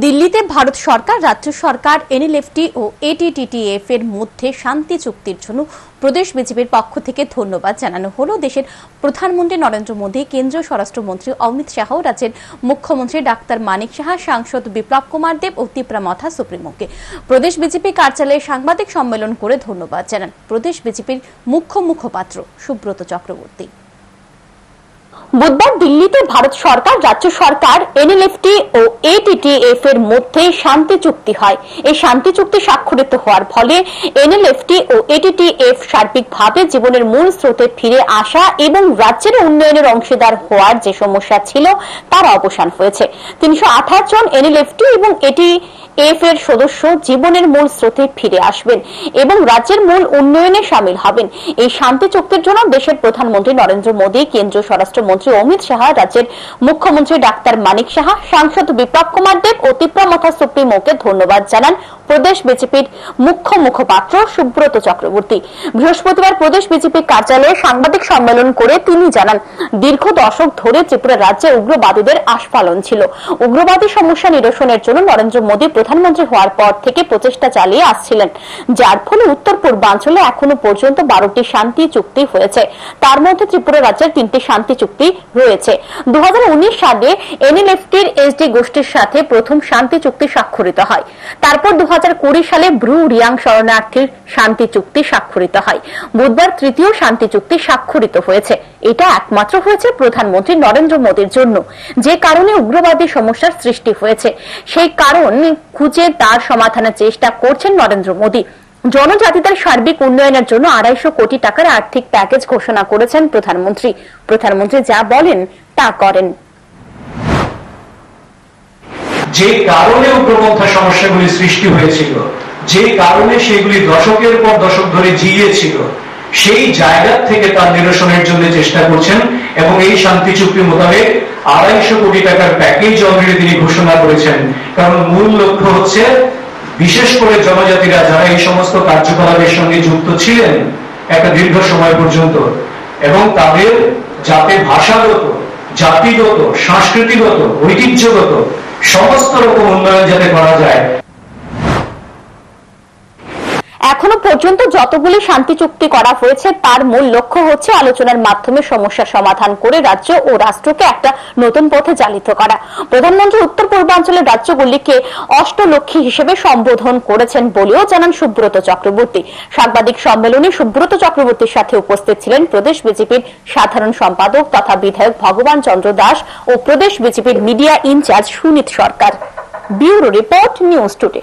দিল্লিতে ভারত সরকার, রাজ্য সরকার, এনএলএফটি ও এটিটিটিএফ এর মধ্যে শান্তি চুক্তির জন্য প্রদেশ বিজেপির পক্ষ থেকে ধন্যবাদ জানানো হলো দেশের প্রধানমন্ত্রী নরেন্দ্র মোদী, কেন্দ্রীয় স্বরাষ্ট্রমন্ত্রী অমিত শাহ, রাজ্যের মুখ্যমন্ত্রী ডাক্তার মানিক সাহা, সাংসদ বিপ্লব কুমার দেব ও তিপ্রামথা সুপ্রিমোকে। প্রদেশ বিজেপি কার্যালয়ে সাংবাদিক সম্মেলন করে ধন্যবাদ জানান প্রদেশ বিজেপির মুখ্য মুখপাত্র সুব্রত চক্রবর্তী। বুধবার দিল্লিতে ভারত সরকার, রাজ্য সরকার, এনএলএফটি ও এটিটিএফ এর মধ্যে শান্তি চুক্তি হয়। এই শান্তি চুক্তি স্বাক্ষরিত হওয়ার ফলে এনএলএফটি ও এটিটিএফ সার্বিকভাবে জীবনের মূল স্রোতে ফিরে আসা এবং রাজ্যের উন্নয়নের অংশীদার হওয়ার যে সমস্যা ছিল তার অবসান হয়েছে। ৩২৮ জন এনএলএফটি এবং এটিএফ এর সদস্য জীবনের মূল স্রোতে ফিরে আসবেন এবং রাজ্যের মূল উন্নয়নে সামিল হবেন। এই শান্তি চুক্তির জন্য দেশের প্রধানমন্ত্রী নরেন্দ্র মোদী, কেন্দ্রীয় স্বরাষ্ট্রমন্ত্রী অমিত শাহ, রাজ্যের মুখ্যমন্ত্রী ডাক্তার মানিক সাহা, সাংসদ বিপ্লব কুমার দেব ও তিপ্রামথা সুপ্রিমোকে ধন্যবাদ জানান প্রদেশ বিজেপির মুখ্য মুখপাত্র সুব্রত চক্রবর্তী। বৃহস্পতিবার প্রদেশ বিজেপি কার্যালয়ে সাংবাদিক সম্মেলন করে তিনি জানান, দীর্ঘ দশক ধরে ত্রিপুরা রাজ্যে উগ্রবাদীদের আস্ফালন ছিল। উগ্রবাদী সমস্যা নিরসনের জন্য নরেন্দ্র মোদী প্রধানমন্ত্রী হওয়ার পর থেকে প্রচেষ্টা চালিয়ে আসছিলেন, যার ফলে উত্তর পূর্বাঞ্চলে এখনো পর্যন্ত 12টি শান্তি চুক্তি হয়েছে। তার মধ্যে ত্রিপুরা রাজ্যের 3টি শান্তি চুক্তি রয়েছে। 2019 সালে এনএলএফটির এসডি গোষ্ঠীর সাথে প্রথম শান্তি চুক্তি স্বাক্ষরিত হয়। তারপর 2020 সালে ব্রু রিয়াং শরণার্থীর শান্তি চুক্তি স্বাক্ষরিত হয়। বুধবার তৃতীয় শান্তি চুক্তি স্বাক্ষরিত হয়েছে। এটা একমাত্র হয়েছে প্রধানমন্ত্রী নরেন্দ্র মোদীর জন্য, যে কারণে উগ্রবাদী সমস্যার সৃষ্টি হয়েছে। সেই কারণ খুঁজে তার সমাধানের চেষ্টা করছেন নরেন্দ্র মোদী। জনজাতিদের সার্বিক উন্নয়নের জন্য 250 কোটি টাকার আর্থিক প্যাকেজ ঘোষণা করেছেন প্রধানমন্ত্রী। প্রধানমন্ত্রী যা বলেন তা করেন। যে কারণে উগ্রপন্থা সমস্যাগুলি সৃষ্টি হয়েছিল, যে কারণে সেগুলি দশকের পর দশক ধরে জিইয়েছিল, সেই জায়গা থেকে তার নিরসনের জন্য চেষ্টা করছেন এবং এই শান্তি চুক্তি মোতাবেক 250 কোটি টাকার প্যাকেজ অলরেডি তিনি ঘোষণা করেছেন। কারণ মূল লক্ষ্য হচ্ছে বিশেষ করে জনজাতিরা যারা এই সমস্ত কার্যকলাপের সঙ্গে যুক্ত ছিলেন একটা দীর্ঘ সময় পর্যন্ত, এবং তাদের যাতে ভাষাগত, জাতিগত, সাংস্কৃতিগত, ঐতিহ্যগত সমস্ত রকম উন্নয়ন যাতে করা যায়। এখনো পর্যন্ত যতগুলি শান্তি চুক্তি করা হয়েছে তার মূল লক্ষ্য হচ্ছে আলোচনার মাধ্যমে সমস্যার সমাধান করে রাজ্য ও রাষ্ট্রকে একটা নতুন পথে চালিত করা। প্রধানমন্ত্রী উত্তর পূর্বাঞ্চলের রাজ্যগুলিকে অষ্টলক্ষ্মী হিসেবে সম্বোধন করেছেন বলেও জানান সুব্রত চক্রবর্তী। সাংবাদিক সম্মেলনে সুব্রত চক্রবর্তীর সাথে উপস্থিত ছিলেন প্রদেশ বিজেপির সাধারণ সম্পাদক তথা বিধায়ক ভগবান চন্দ্র দাস ও প্রদেশ বিজেপির media in charge Sunit Sarkar. Bureau report, news today.